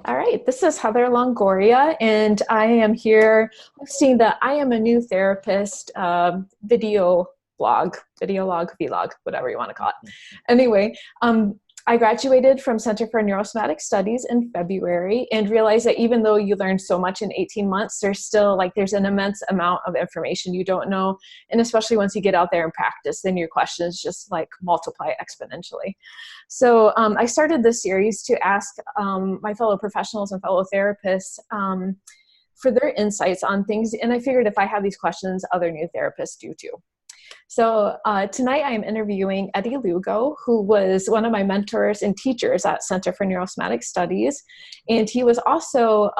All right, this is Heather Longoria, and I am here hosting the I Am a New Therapist video blog, video log, vlog, whatever you want to call it. Anyway, I graduated from Center for Neurosomatic Studies in February and realized that even though you learn so much in 18 months, there's an immense amount of information you don't know. And especially once you get out there and practice, then your questions just like multiply exponentially. So I started this series to ask my fellow professionals and fellow therapists for their insights on things. And I figured if I have these questions, other new therapists do too. So tonight I am interviewing Eddy Lugo, who was one of my mentors and teachers at Center for Neurosomatic Studies. And he was also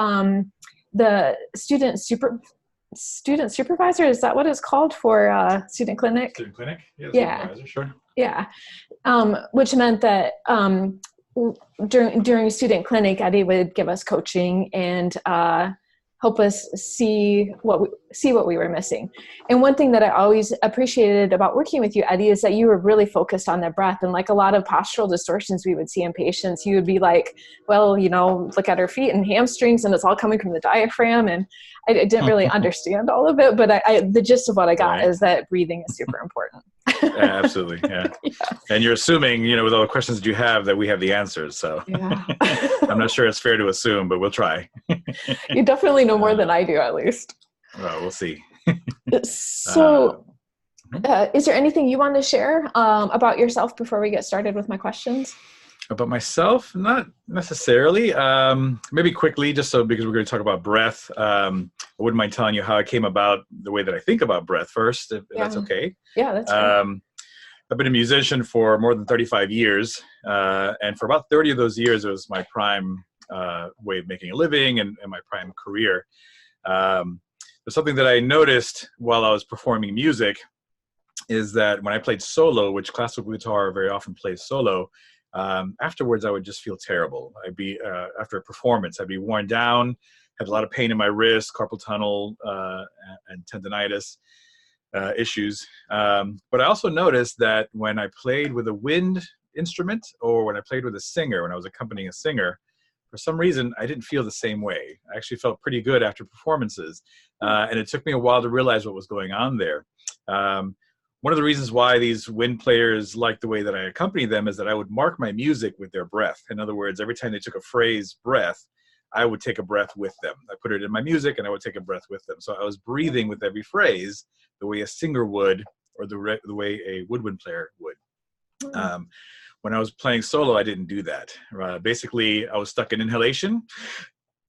the student supervisor. Is that what it's called for student clinic? Student clinic? Yeah. Supervisor, sure. Yeah. Which meant that during student clinic, Eddy would give us coaching and help us see what we were missing. And one thing that I always appreciated about working with you, Eddy, is that you were really focused on the breath. And like a lot of postural distortions we would see in patients, you would be like, well, look at her feet and hamstrings, and it's all coming from the diaphragm. And I didn't really understand all of it, but the gist of what I got is that breathing is super important. Yeah, absolutely. Yeah. Yeah. And you're assuming, with all the questions that you have, that we have the answers. So yeah. I'm not sure it's fair to assume, but we'll try. You definitely know more than I do, at least. Well, we'll see. So is there anything you want to share about yourself before we get started with my questions? About myself? Not necessarily. Maybe quickly, just because we're going to talk about breath. I wouldn't mind telling you how I came about the way that I think about breath first, if that's okay. Yeah, that's great. I've been a musician for more than 35 years. And for about 30 of those years, it was my prime way of making a living and my prime career. There's something that I noticed while I was performing music is that when I played solo, which classical guitar very often plays solo, afterwards I would just feel terrible. I'd be after a performance, I'd be worn down, had a lot of pain in my wrist, carpal tunnel and tendonitis issues. But I also noticed that when I played with a wind instrument or when I played with a singer, when I was accompanying a singer, for some reason I didn't feel the same way. I actually felt pretty good after performances, and it took me a while to realize what was going on there. One of the reasons why these wind players liked the way that I accompanied them is that I would mark my music with their breath. In other words, every time they took a phrase, breath, I would take a breath with them. I put it in my music and I would take a breath with them. So I was breathing with every phrase the way a singer would, or the way a woodwind player would. When I was playing solo, I didn't do that. Basically, I was stuck in inhalation.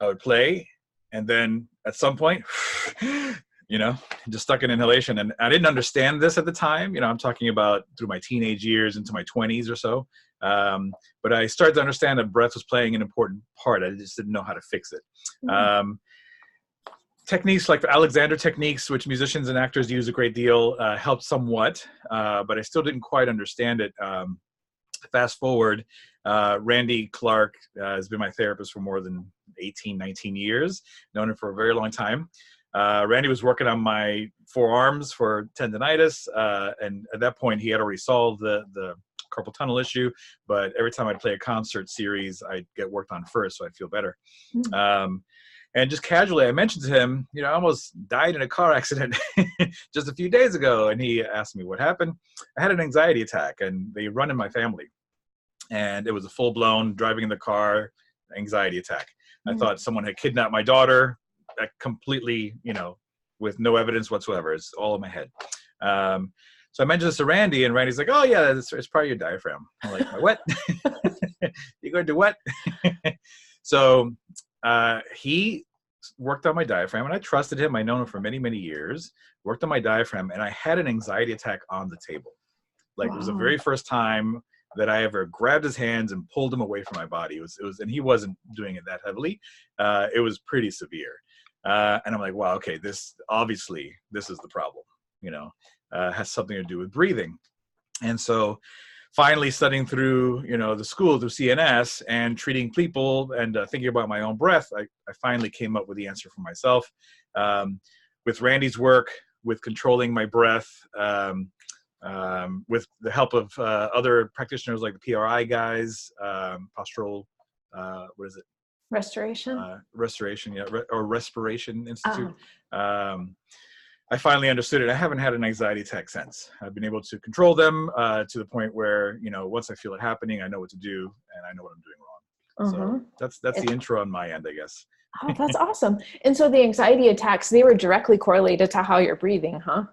I would play, and then at some point, just stuck in inhalation. And I didn't understand this at the time. I'm talking about through my teenage years into my 20s or so. But I started to understand that breath was playing an important part. I just didn't know how to fix it. Techniques like Alexander techniques, which musicians and actors use a great deal, helped somewhat, but I still didn't quite understand it. Fast forward, Randy Clark has been my therapist for more than 18, 19 years, known him for a very long time. Randy was working on my forearms for tendonitis, and at that point he had already solved the carpal tunnel issue, but every time I'd play a concert series, I'd get worked on first so I'd feel better. And just casually, I mentioned to him, I almost died in a car accident just a few days ago. And he asked me what happened. I had an anxiety attack, and they run in my family. And it was a full-blown driving in the car anxiety attack. I thought someone had kidnapped my daughter completely, with no evidence whatsoever. It's all in my head. So I mentioned this to Randy, and Randy's like, oh, yeah, it's probably your diaphragm. I'm like, what? You're going to do what? So he worked on my diaphragm, and I trusted him. I'd known him for many, many years, worked on my diaphragm, and I had an anxiety attack on the table. Like, wow. It was the very first time that I ever grabbed his hands and pulled him away from my body. It was, and he wasn't doing it that heavily. It was pretty severe. And I'm like, wow, okay, this is the problem, has something to do with breathing. And so finally studying through, the school through CNS and treating people and thinking about my own breath, I finally came up with the answer for myself. With Randy's work, with controlling my breath, with the help of other practitioners like the PRI guys, postural, Restoration? Restoration, yeah, or Respiration Institute. Oh. I finally understood it. I haven't had an anxiety attack since. I've been able to control them to the point where, once I feel it happening, I know what to do and I know what I'm doing wrong. So that's the intro on my end, I guess. Oh, that's awesome. And so the anxiety attacks, they were directly correlated to how you're breathing, huh?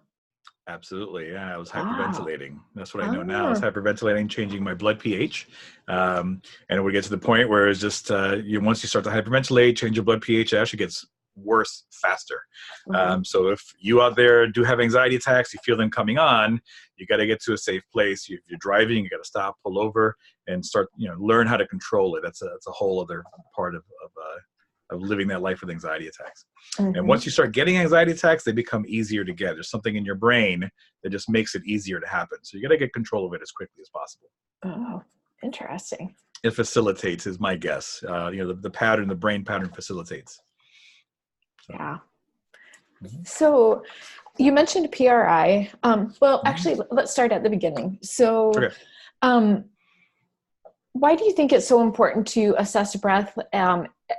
Absolutely. Yeah, I was Wow. hyperventilating. That's what I know now. I was hyperventilating, changing my blood pH. And it would get to the point where it's just, once you start to hyperventilate, change your blood pH, it actually gets worse faster. So if you out there do have anxiety attacks, you feel them coming on, you got to get to a safe place. If you're driving, you got to stop, pull over, and start, learn how to control it. That's a whole other part of living that life with anxiety attacks. And once you start getting anxiety attacks, they become easier to get. There's something in your brain that just makes it easier to happen. So you got to get control of it as quickly as possible. Oh, interesting. It facilitates, is my guess. The pattern, the brain pattern facilitates. So. Yeah. So you mentioned PRI. Actually, let's start at the beginning. So, why do you think it's so important to assess breath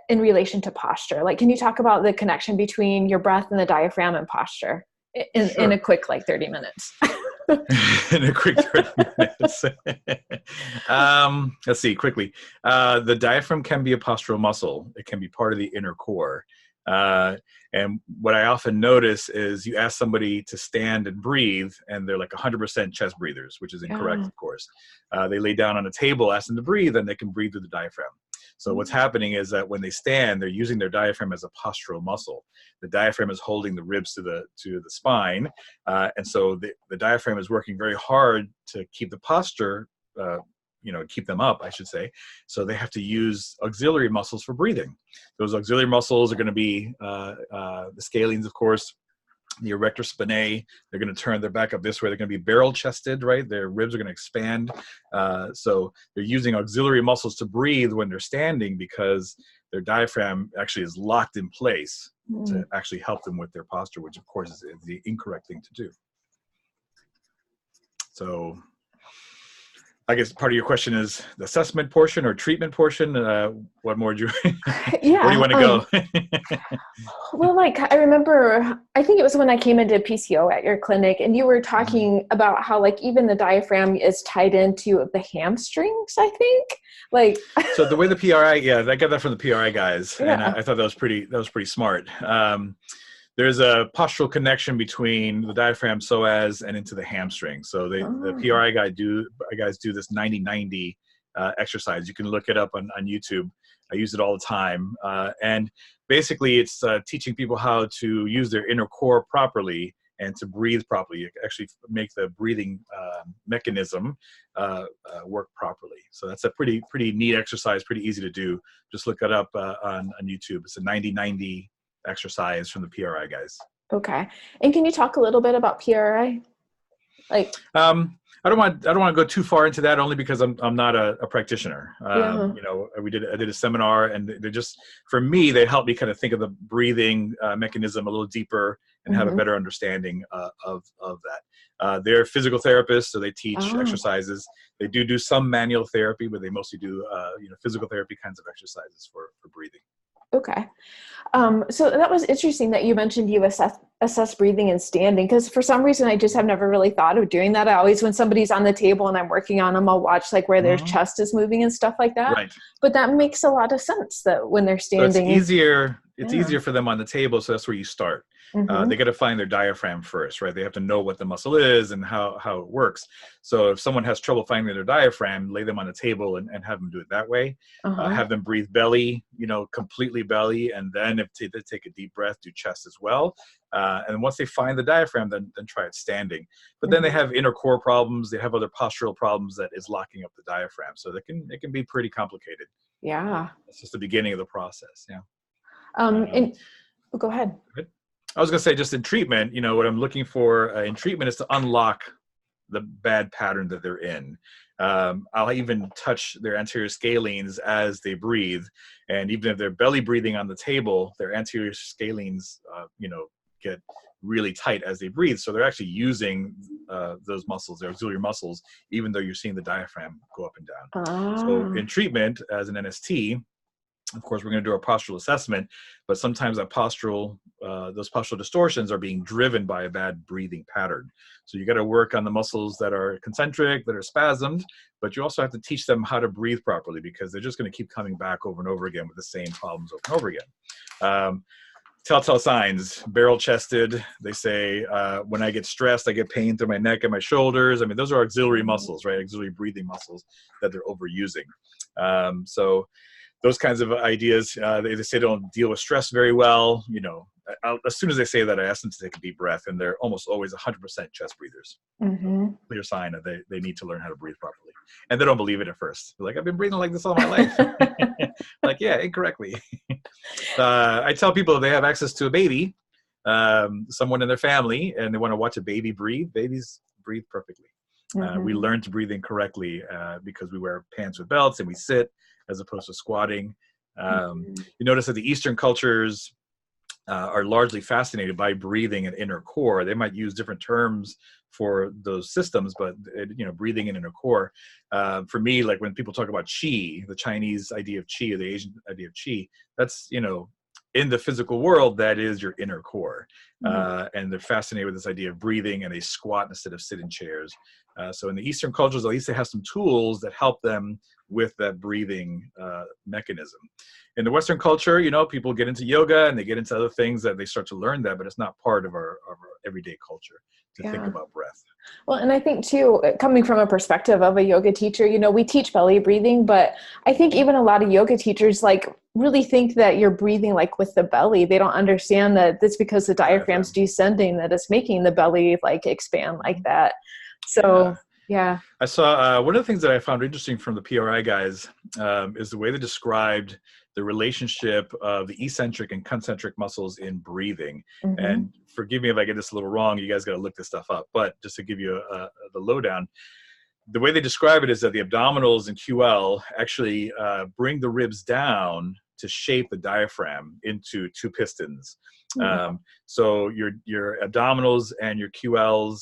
in relation to posture? Like, can you talk about the connection between your breath and the diaphragm and posture in a quick, 30 minutes? In a quick 30 minutes. Let's see, quickly. The diaphragm can be a postural muscle. It can be part of the inner core. And what I often notice is you ask somebody to stand and breathe, and they're like 100% chest breathers, which is incorrect, of course. They lay down on a table, ask them to breathe, and they can breathe through the diaphragm. So what's happening is that when they stand, they're using their diaphragm as a postural muscle. The diaphragm is holding the ribs to the spine, and so the diaphragm is working very hard to keep the posture, keep them up, I should say. So they have to use auxiliary muscles for breathing. Those auxiliary muscles are going to be the scalenes, of course, the erector spinae. They're going to turn their back up this way. They're going to be barrel chested, right? Their ribs are going to expand. So they're using auxiliary muscles to breathe when they're standing because their diaphragm actually is locked in place to actually help them with their posture, which of course is the incorrect thing to do. So I guess part of your question is the assessment portion or treatment portion. What more do you, where do you want to go? Well, I remember, I think it was when I came into PCO at your clinic, and you were talking about how even the diaphragm is tied into the hamstrings, I think. So the way the PRI, I got that from the PRI guys, and I thought that was pretty smart. There's a postural connection between the diaphragm, psoas, and into the hamstring. So the PRI guys do this 90-90 exercise. You can look it up on YouTube. I use it all the time. And basically, it's teaching people how to use their inner core properly and to breathe properly. You actually make the breathing mechanism work properly. So that's a pretty neat exercise, pretty easy to do. Just look it up on YouTube. It's a 90-90 exercise from the PRI guys. Okay. And can you talk a little bit about PRI? I don't want to go too far into that, only because I'm not a practitioner. I did a seminar, and they just, for me, they helped me kind of think of the breathing mechanism a little deeper and have a better understanding of that. They're physical therapists, so they teach exercises. They do some manual therapy, but they mostly do physical therapy kinds of exercises for breathing. Okay. So that was interesting that you mentioned you assess breathing and standing, because for some reason I just have never really thought of doing that. I always, when somebody's on the table and I'm working on them, I'll watch where their chest is moving and stuff like that. Right. But that makes a lot of sense that when they're standing. So it's easier for them on the table, so that's where you start. They got to find their diaphragm first, right? They have to know what the muscle is and how it works. So if someone has trouble finding their diaphragm, lay them on the table and have them do it that way. Have them breathe belly, completely belly, and then if they take a deep breath, do chest as well. And once they find the diaphragm, then try it standing. But then they have inner core problems. They have other postural problems that is locking up the diaphragm. So it can be pretty complicated. Yeah. It's just the beginning of the process. Yeah. Go ahead. I was going to say, just in treatment, what I'm looking for in treatment is to unlock the bad pattern that they're in. I'll even touch their anterior scalenes as they breathe. And even if they're belly breathing on the table, their anterior scalenes, get really tight as they breathe. So they're actually using those muscles, their auxiliary muscles, even though you're seeing the diaphragm go up and down. So in treatment, as an NST, Of course, we're going to do our postural assessment, but sometimes that those postural distortions are being driven by a bad breathing pattern. So you got to work on the muscles that are concentric, that are spasmed, but you also have to teach them how to breathe properly, because they're just going to keep coming back over and over again with the same problems over and over again. Telltale signs: barrel chested. They say when I get stressed, I get pain through my neck and my shoulders. I mean, those are auxiliary muscles, right? Auxiliary breathing muscles that they're overusing. So those kinds of ideas, they say they don't deal with stress very well. As soon as they say that, I ask them to take a deep breath, and they're almost always 100% chest breathers. Clear sign that they need to learn how to breathe properly. And they don't believe it at first. They're like, I've been breathing like this all my life. Like, yeah, incorrectly. I tell people if they have access to a baby, someone in their family, and they want to watch a baby breathe, babies breathe perfectly. We learn to breathe incorrectly because we wear pants with belts and we sit as opposed to squatting. You notice that the Eastern cultures are largely fascinated by breathing and inner core. They might use different terms for those systems, but breathing and inner core. For me, like when people talk about qi, the Chinese idea of qi, or the Asian idea of qi, that's in the physical world, that is your inner core. And they're fascinated with this idea of breathing, and they squat instead of sit in chairs. So in the Eastern cultures, at least they have some tools that help them with that breathing mechanism. In the Western culture, people get into yoga and they get into other things that they start to learn that, but it's not part of our everyday culture to think about breath. Well, and I think too, coming from a perspective of a yoga teacher, we teach belly breathing, but I think even a lot of yoga teachers really think that you're breathing with the belly. They don't understand that it's because the diaphragm's descending that it's making the belly expand like that. So yeah. I saw one of the things that I found interesting from the PRI guys is the way they described the relationship of the eccentric and concentric muscles in breathing. And forgive me if I get this a little wrong, you guys got to look this stuff up, but just to give you the lowdown, the way they describe it is that the abdominals and QL actually bring the ribs down to shape the diaphragm into two pistons. So your abdominals and your QLs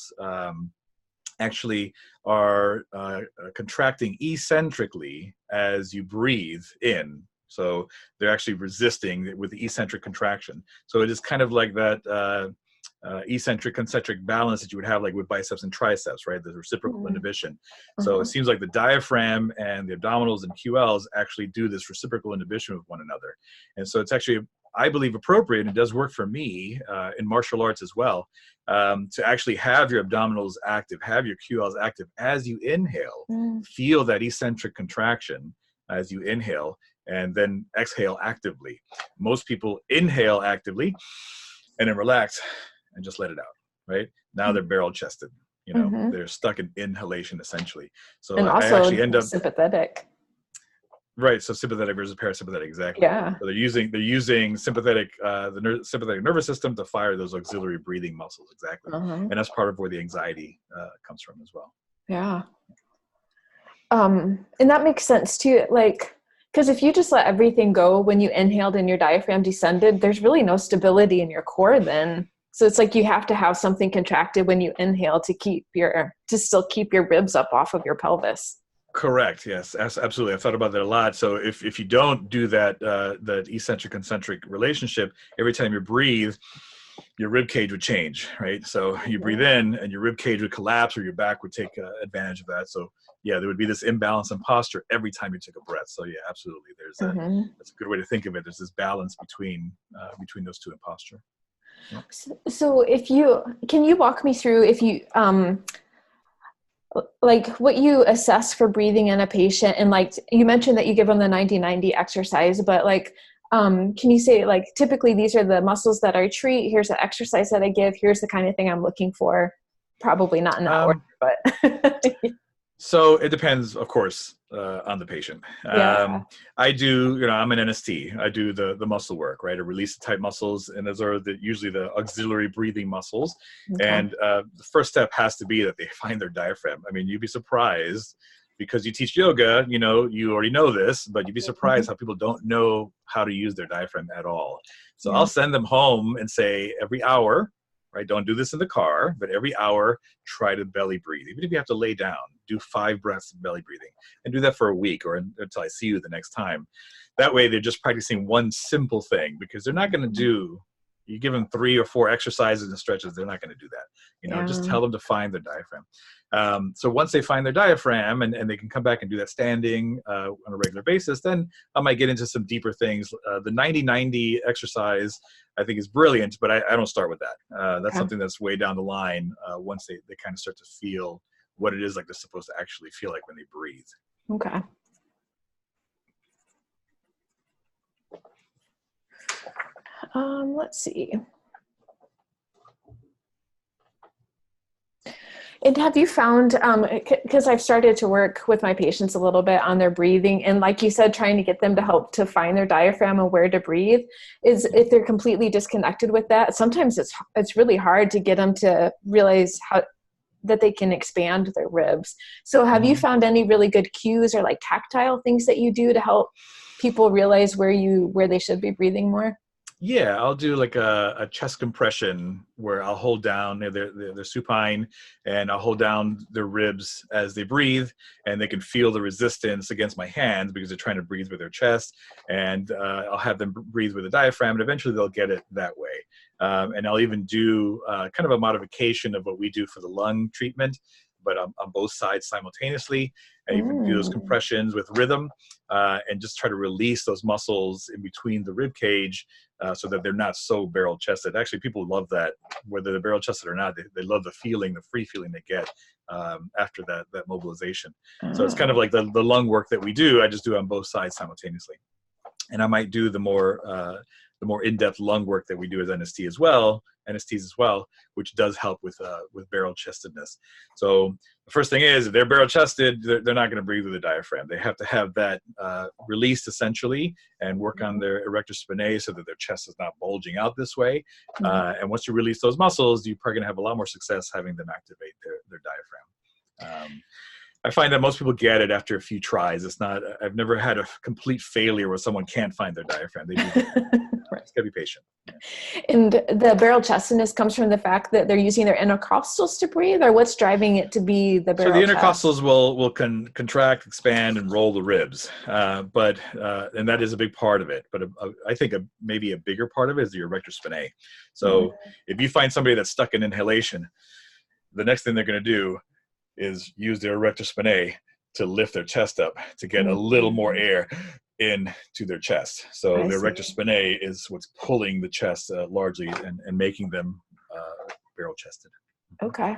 actually are contracting eccentrically as you breathe in. So they're actually resisting with the eccentric contraction. So it is kind of like that eccentric concentric balance that you would have with biceps and triceps, right? The reciprocal inhibition. So it seems like the diaphragm and the abdominals and QLs actually do this reciprocal inhibition with one another. And so it's actually, I believe, appropriate, and it does work for me in martial arts as well, to actually have your abdominals active, have your QLs active as you inhale. Feel that eccentric contraction as you inhale, and then exhale actively. Most people inhale actively and then relax and just let it out, right? Now they're barrel chested, they're stuck in inhalation essentially. So and also I actually end up sympathetic. Right, so sympathetic versus parasympathetic, exactly. Yeah. So they're using sympathetic, sympathetic nervous system to fire those auxiliary breathing muscles, exactly. And that's part of where the anxiety comes from as well. Yeah. And that makes sense too, because if you just let everything go when you inhaled and your diaphragm descended, there's really no stability in your core then. So it's you have to have something contracted when you inhale to still keep your ribs up off of your pelvis. Correct. Yes, absolutely. I've thought about that a lot. So if you don't do that eccentric concentric relationship, every time you breathe, your rib cage would change, right? So you breathe in and your rib cage would collapse, or your back would take advantage of that. So yeah, there would be this imbalance in posture every time you took a breath. So yeah, absolutely. There's that's a good way to think of it. There's this balance between those two in posture. Yeah. So can you walk me through if you what you assess for breathing in a patient, and you mentioned that you give them the 90-90 exercise, but can you say typically these are the muscles that I treat, here's the exercise that I give, here's the kind of thing I'm looking for? Probably not in that order, but so it depends, of course, on the patient. I do, I'm an NST. I do the muscle work, right? I release the tight muscles, and those are usually the auxiliary breathing muscles. And the first step has to be that they find their diaphragm. I mean, you'd be surprised, because you teach yoga, you already know this, but you'd be surprised how people don't know how to use their diaphragm at all. So I'll send them home and say, every hour, right? Don't do this in the car, but every hour, try to belly breathe. Even if you have to lay down, do 5 breaths of belly breathing, and do that for a week or until I see you the next time. that way they're just practicing one simple thing, because they're not going to do, you give them 3 or 4 exercises and stretches, they're not going to do that. Just tell them to find their diaphragm. So once they find their diaphragm and they can come back and do that standing on a regular basis, then I might get into some deeper things. The 90-90 exercise, I think, is brilliant, but I don't start with that. That's something that's way down the line once they kind of start to feel what it is like they're supposed to actually feel like when they breathe. Okay. Let's see. And have you found, because I've started to work with my patients a little bit on their breathing, and like you said, trying to get them to help to find their diaphragm and where to breathe, is if they're completely disconnected with that, sometimes it's really hard to get them to realize that they can expand their ribs. So have you found any really good cues or like tactile things that you do to help people realize where they should be breathing more? Yeah, I'll do like a chest compression where I'll hold down, they're supine, and I'll hold down their ribs as they breathe, and they can feel the resistance against my hands because they're trying to breathe with their chest. And I'll have them breathe with the diaphragm, and eventually they'll get it that way. And I'll even do kind of a modification of what we do for the lung treatment, but on both sides simultaneously. I even do those compressions with rhythm and just try to release those muscles in between the rib cage so that they're not so barrel chested. Actually, people love that, whether they're barrel chested or not. They love the feeling, the free feeling they get after that mobilization. So it's kind of like the lung work that we do. I just do it on both sides simultaneously. And I might do the more in-depth lung work that we do as NSTs as well, which does help with barrel chestedness. So the first thing is, if they're barrel chested, they're not going to breathe with a diaphragm. They have to have that released essentially, and work on their erector spinae so that their chest is not bulging out this way. And once you release those muscles, you're probably going to have a lot more success having them activate their diaphragm. I find that most people get it after a few tries. I've never had a complete failure where someone can't find their diaphragm. They do. It's got to be patient. Yeah. And the barrel chestedness comes from the fact that they're using their intercostals to breathe, or what's driving it to be the barrel So the chest? intercostals will contract, expand, and roll the ribs. And that is a big part of it. But I think maybe a bigger part of it is the erector spinae. So if you find somebody that's stuck in inhalation, the next thing they're going to do is use their erector spinae to lift their chest up to get a little more air into their chest. So the erector spinae is what's pulling the chest largely and making them barrel chested. Okay.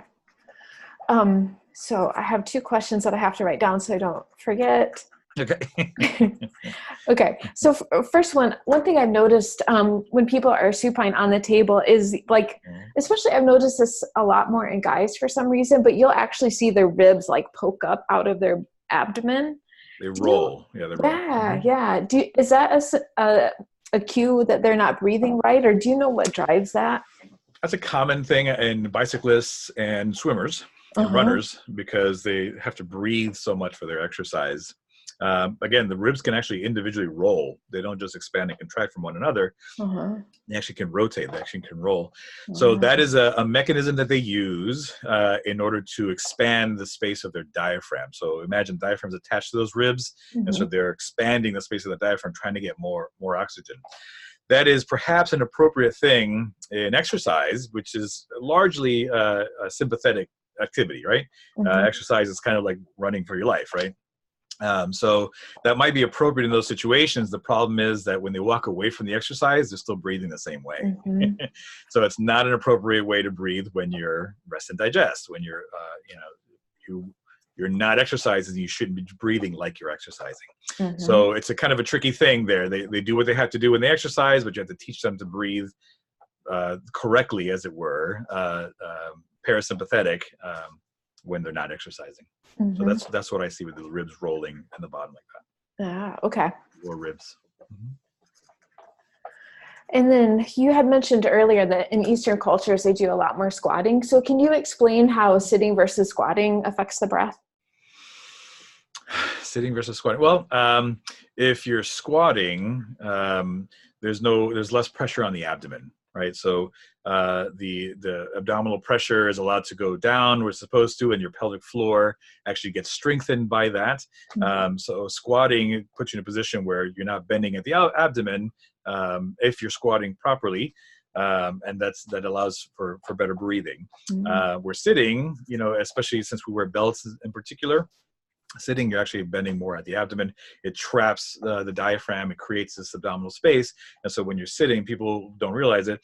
So I have 2 questions that I have to write down so I don't forget. Okay. Okay. So first one thing I've noticed when people are supine on the table is like, especially I've noticed this a lot more in guys for some reason, but you'll actually see their ribs like poke up out of their abdomen. They roll. Yeah, they roll. Yeah. Is that a cue that they're not breathing right, or do you know what drives that? That's a common thing in bicyclists and swimmers and runners, because they have to breathe so much for their exercise. Again, the ribs can actually individually roll. They don't just expand and contract from one another. They actually can rotate. They actually can roll. So that is a mechanism that they use in order to expand the space of their diaphragm. So imagine diaphragms attached to those ribs, and so they're expanding the space of the diaphragm, trying to get more oxygen. That is perhaps an appropriate thing in exercise, which is largely a sympathetic activity, right? Exercise is kind of like running for your life, right? So that might be appropriate in those situations. The problem is that when they walk away from the exercise, they're still breathing the same way. So it's not an appropriate way to breathe when you're rest and digest. When you're, you're not exercising, you shouldn't be breathing like you're exercising. So it's a kind of a tricky thing there. They do what they have to do when they exercise, but you have to teach them to breathe correctly, as it were, parasympathetic when they're not exercising. So that's what I see with the ribs rolling in the bottom like that. Okay. Or ribs. And then you had mentioned earlier that in Eastern cultures, they do a lot more squatting. So can you explain how sitting versus squatting affects the breath? Sitting versus squatting. Well, if you're squatting, there's less pressure on the abdomen, right? So the abdominal pressure is allowed to go down where it's supposed to, and your pelvic floor actually gets strengthened by that. So squatting puts you in a position where you're not bending at the abdomen if you're squatting properly. And that allows for better breathing. We're sitting, especially since we wear belts in particular, sitting, you're actually bending more at the abdomen. It traps the diaphragm. It creates this abdominal space. And so when you're sitting, people don't realize it,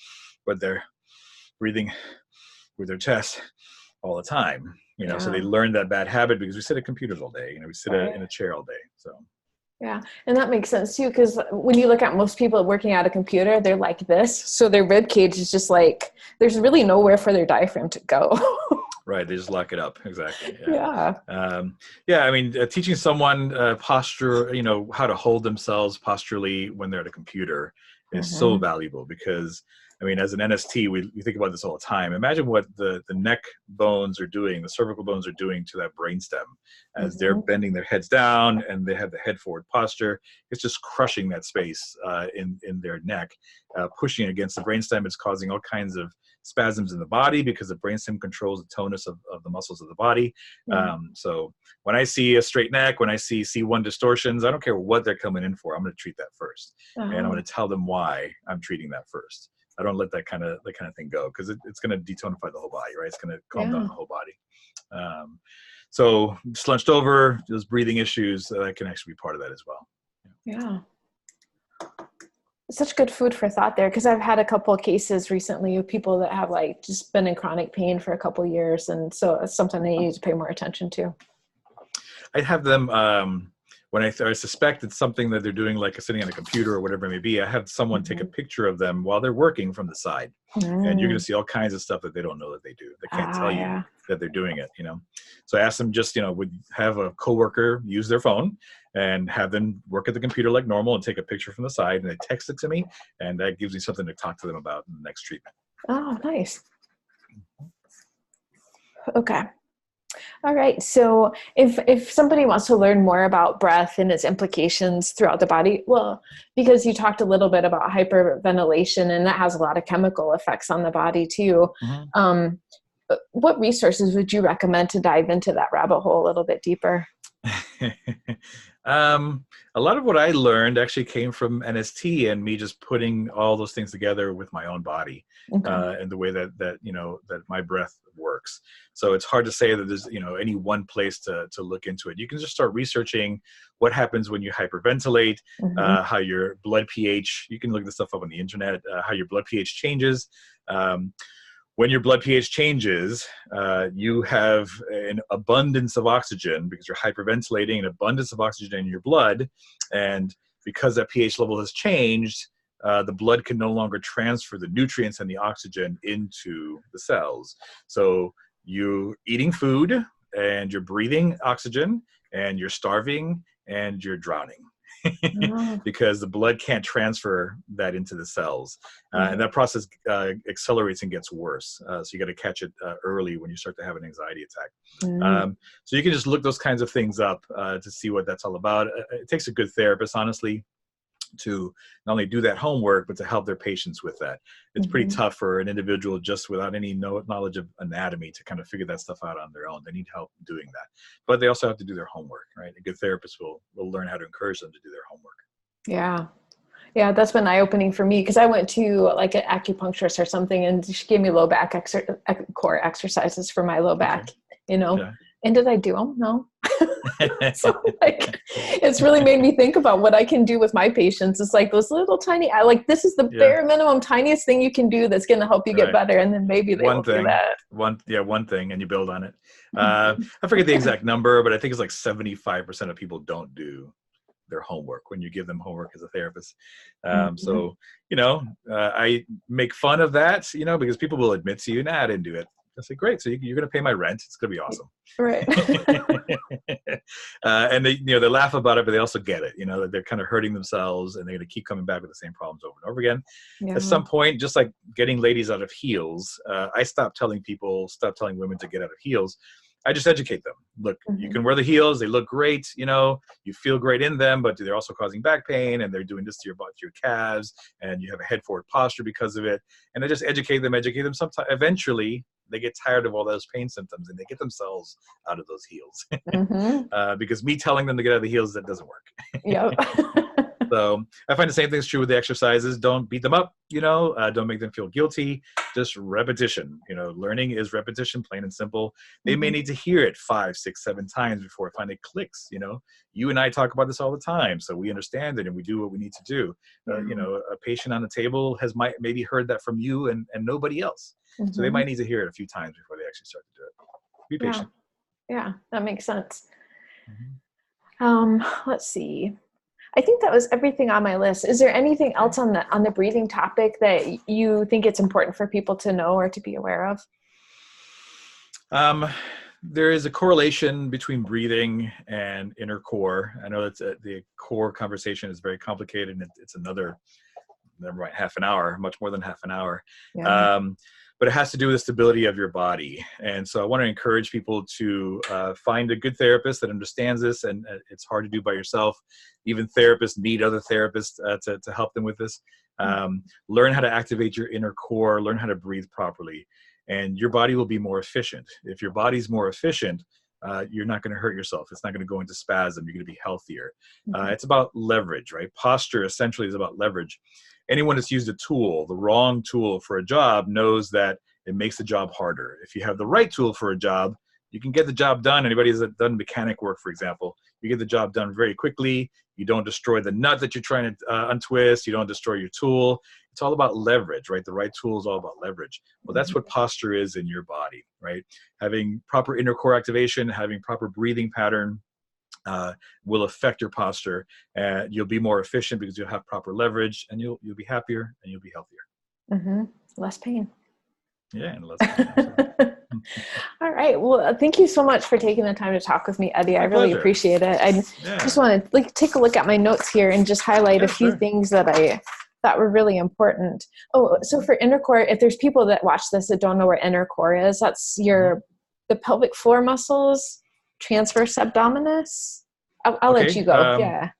but they're breathing with their chest all the time. So they learn that bad habit because we sit at computers all day. We sit in a chair all day. So. Yeah. And that makes sense too, because when you look at most people working at a computer, they're like this. So their rib cage is just like, there's really nowhere for their diaphragm to go. Right. They just lock it up. Exactly. Yeah. Teaching someone posture, how to hold themselves posturally when they're at a computer is so valuable because, as an NST, we think about this all the time. Imagine what the neck bones are doing, the cervical bones are doing to that brainstem as they're bending their heads down and they have the head forward posture. It's just crushing that space in their neck, pushing against the brainstem. It's causing all kinds of spasms in the body because the brainstem controls the tonus of the muscles of the body. So when I see a straight neck, when I see C1 distortions, I don't care what they're coming in for. I'm going to treat that first. And I'm going to tell them why I'm treating that first. I don't let that kind of thing go because it's going to detonify the whole body, right? It's going to calm down the whole body. So slunched over, those breathing issues, that can actually be part of that as well. Yeah. Such good food for thought there, because I've had a couple of cases recently of people that have just been in chronic pain for a couple of years, and so it's something they need to pay more attention to. I'd have them when I suspect it's something that they're doing, like sitting on a computer or whatever it may be. I have someone take a picture of them while they're working from the side, and you're going to see all kinds of stuff that they don't know that they do. They can't tell you that they're doing it. So I asked them would have a coworker use their phone and have them work at the computer like normal and take a picture from the side, and they text it to me, and that gives me something to talk to them about in the next treatment. Oh, nice. Okay. All right. So if somebody wants to learn more about breath and its implications throughout the body, well, because you talked a little bit about hyperventilation and that has a lot of chemical effects on the body too. What resources would you recommend to dive into that rabbit hole a little bit deeper? A lot of what I learned actually came from NST and me just putting all those things together with my own body, and the way that my breath works. So it's hard to say that there's, any one place to look into it. You can just start researching what happens when you hyperventilate, how your blood pH, you can look this stuff up on the internet, how your blood pH changes. When your blood pH changes, you have an abundance of oxygen because you're hyperventilating, an abundance of oxygen in your blood. And because that pH level has changed, the blood can no longer transfer the nutrients and the oxygen into the cells. So you're eating food and you're breathing oxygen and you're starving and you're drowning. Because the blood can't transfer that into the cells. And that process accelerates and gets worse. So you got to catch it early when you start to have an anxiety attack. So you can just look those kinds of things up to see what that's all about. It takes a good therapist, honestly, to not only do that homework, but to help their patients with that. It's pretty tough for an individual just without any knowledge of anatomy to kind of figure that stuff out on their own. They need help doing that. But they also have to do their homework, right? A good therapist will learn how to encourage them to do their homework. Yeah. Yeah, that's been eye-opening for me because I went to an acupuncturist or something and she gave me low back core exercises for my low back, Yeah. And did I do them? No. So it's really made me think about what I can do with my patients. It's like those little tiny, this is the bare minimum, tiniest thing you can do that's going to help you get better. And then maybe they will do that. One thing, and you build on it. I forget the exact number, but I think it's 75% of people don't do their homework when you give them homework as a therapist. So, I make fun of that, because people will admit to you, nah, I didn't do it. I say, great. So you're going to pay my rent. It's going to be awesome. Right. And they laugh about it, but they also get it, that they're kind of hurting themselves and they're going to keep coming back with the same problems over and over again. Yeah. At some point, just like getting ladies out of heels, I stopped telling women to get out of heels. I just educate them. Look, you Mhm. can wear the heels. They look great. You know, you feel great in them, but they're also causing back pain, and they're doing this to your butt, to your calves, and you have a head forward posture because of it. And I just educate them. Sometimes, eventually, they get tired of all those pain symptoms, and they get themselves out of those heels. Mhm. Because me telling them to get out of the heels, that doesn't work. Yep. So I find the same thing is true with the exercises. Don't beat them up, you know, don't make them feel guilty. Just repetition. You know, learning is repetition, plain and simple. They may Mhm. need to hear it 5, 6, 7 times before it finally clicks. You know, you and I talk about this all the time, so we understand it and we do what we need to do. Yeah. You know, a patient on the table has maybe heard that from you and nobody else. So they Mhm. might need to hear it a few times before they actually start to do it. Be Yeah. patient. Yeah. That makes sense. Mhm. Let's see. I think that was everything on my list. Is there anything else on the breathing topic that you think it's important for people to know or to be aware of? Um, there is a correlation between breathing and inner core. I know that the core conversation is very complicated, and it's another, never mind, half an hour, much more than half an hour. Yeah. Um, but it has to do with the stability of your body. And so I want to encourage people to find a good therapist that understands this, and it's hard to do by yourself. Even therapists need other therapists to help them with this. Learn how to activate your inner core, learn how to breathe properly, and your body will be more efficient. If your body's more efficient, you're not going to hurt yourself. It's not going to go into spasm. You're going to be healthier. Mhm. It's about leverage, right? Posture essentially is about leverage. Anyone that's used a tool, the wrong tool for a job, knows that it makes the job harder. If you have the right tool for a job, you can get the job done. Anybody who's done mechanic work, for example, you get the job done very quickly. You don't destroy the nut that you're trying to untwist. You don't destroy your tool. It's all about leverage, right? The right tool is all about leverage. Well, that's what posture is in your body, right? Having proper inner core activation, having proper breathing pattern, will affect your posture. You'll be more efficient because you'll have proper leverage, and you'll be happier and you'll be healthier. Mm-hmm. Less pain. Yeah, and less pain. Absolutely. All right. Well, thank you so much for taking the time to talk with me, Eddy. I My really pleasure. appreciate it. I just Yeah. want to take a look at my notes here and just highlight a Yeah, few sure. things that I thought were really important. Oh, so for inner core, if there's people that watch this that don't know where inner core is, that's the pelvic floor muscles, transverse abdominis. I'll let Okay. you go. Yeah.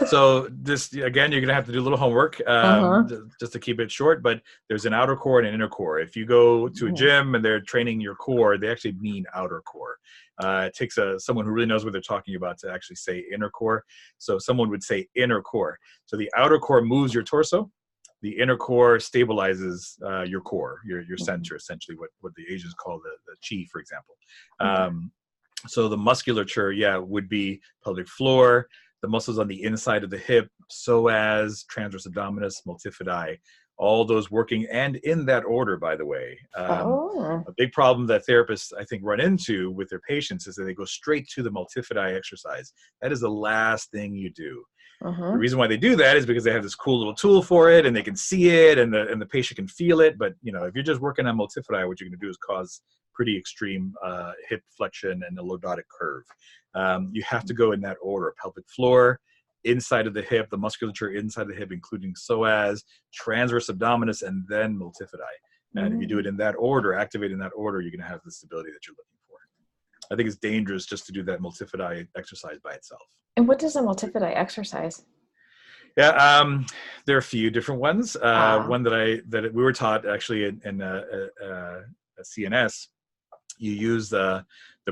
So this, again, you're gonna have to do a little homework, Uh-huh. just to keep it short. But there's an outer core and an inner core. If you go to a gym and they're training your core, they actually mean outer core. It takes someone who really knows what they're talking about to actually say inner core. So someone would say inner core. So the outer core moves your torso. The inner core stabilizes your core, your center, essentially what the Asians call the chi, for example. Yeah. So the musculature, yeah, would be pelvic floor, the muscles on the inside of the hip, psoas, transverse abdominis, multifidi, all those working, and in that order, by the way. Oh. A big problem that therapists, I think, run into with their patients is that they go straight to the multifidi exercise. That is the last thing you do. The Uh-huh. reason why they do that is because they have this cool little tool for it, and they can see it, and the patient can feel it. But you know, if you're just working on multifidi, what you're going to do is cause pretty extreme hip flexion and a lordotic curve. You have to go in that order: pelvic floor, inside of the hip, the musculature inside the hip, including psoas, transverse abdominis, and then multifidi. And if you do it in that order, activate in that order, you're going to have the stability that you're looking for. I think it's dangerous just to do that multifidi exercise by itself. And what does a multifidi exercise? Yeah, there are a few different ones. Ah. One that we were taught actually in a CNS, you use the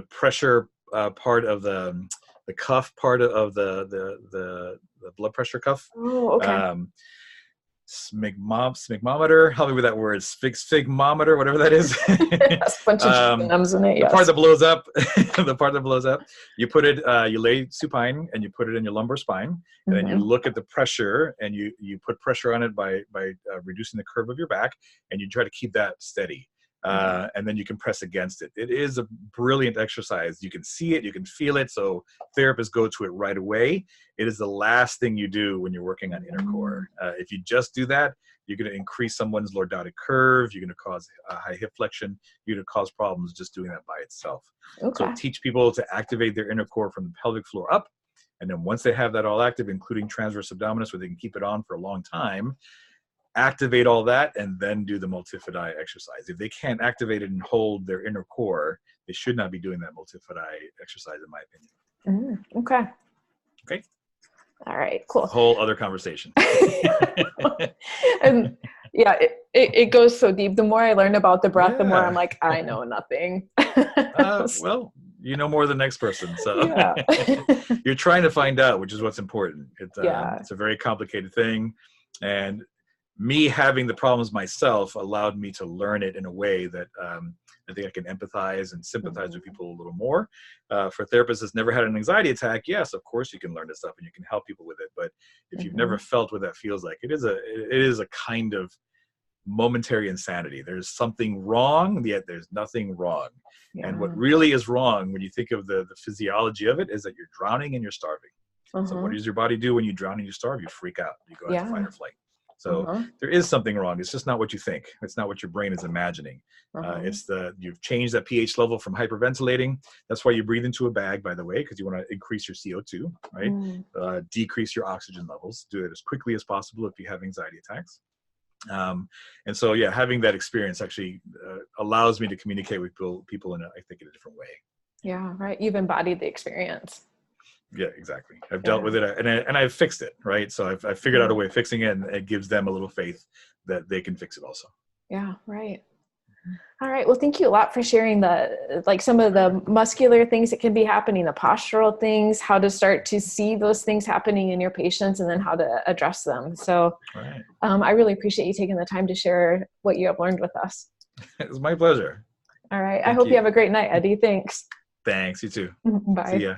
pressure part of the cuff part of the blood pressure cuff. Oh, okay. Sphygmometer, help me with that word, sphygmometer, whatever that is. That's a bunch of G's in it, The part yes. that blows up, the part that blows up, you put it, you lay supine and you put it in your lumbar spine, and then you Mm-hmm. look at the pressure and you put pressure on it by reducing the curve of your back, and you try to keep that steady. And then you can press against it. It is a brilliant exercise. You can see it, you can feel it. So therapists go to it right away. It is the last thing you do when you're working on inner core. If you just do that, you're going to increase someone's lordotic curve. You're going to cause high hip flexion. You're going to cause problems just doing that by itself. So Okay. teach people to activate their inner core from the pelvic floor up. And then once they have that all active, including transverse abdominis, where they can keep it on for a long time, activate all that and then do the multifidi exercise. If they can't activate it and hold their inner core, they should not be doing that multi-foot eye exercise, in my opinion. Okay. Okay. All right, cool. Whole other conversation. And yeah, it goes so deep. The more I learn about the breath, the more Yeah. I'm like, I know nothing. Well, you know more than the next person. So Yeah. you're trying to find out, which is what's important. It's a very complicated thing. And me having the problems myself allowed me to learn it in a way that I think I can empathize and sympathize with people a little more. For therapists that's never had an anxiety attack, yes, of course you can learn this stuff and you can help people with it. But if you've never felt what that feels like, it is a kind of momentary insanity. There's something wrong, yet there's nothing wrong. Yeah. And what really is wrong when you think of the physiology of it is that you're drowning and you're starving. So what does your body do when you drown and you starve? You freak out. You go into fight or flight. So there is something wrong. It's just not what you think. It's not what your brain is imagining. You've changed that pH level from hyperventilating. That's why you breathe into a bag, by the way, because you want to increase your CO2, right? Decrease your oxygen levels. Do it as quickly as possible if you have anxiety attacks. And so, yeah, having that experience actually allows me to communicate with people in I think in a different way. Yeah, right. You've embodied the experience. Yeah, exactly. I've dealt with it and I've fixed it, right? So I've figured out a way of fixing it, and it gives them a little faith that they can fix it also. Yeah, right. All right. Well, thank you a lot for sharing some of the muscular things that can be happening, the postural things, how to start to see those things happening in your patients, and then how to address them. So I really appreciate you taking the time to share what you have learned with us. It was my pleasure. All right. I hope you have a great night, Eddy. Thanks. Thanks. You too. Bye. See ya.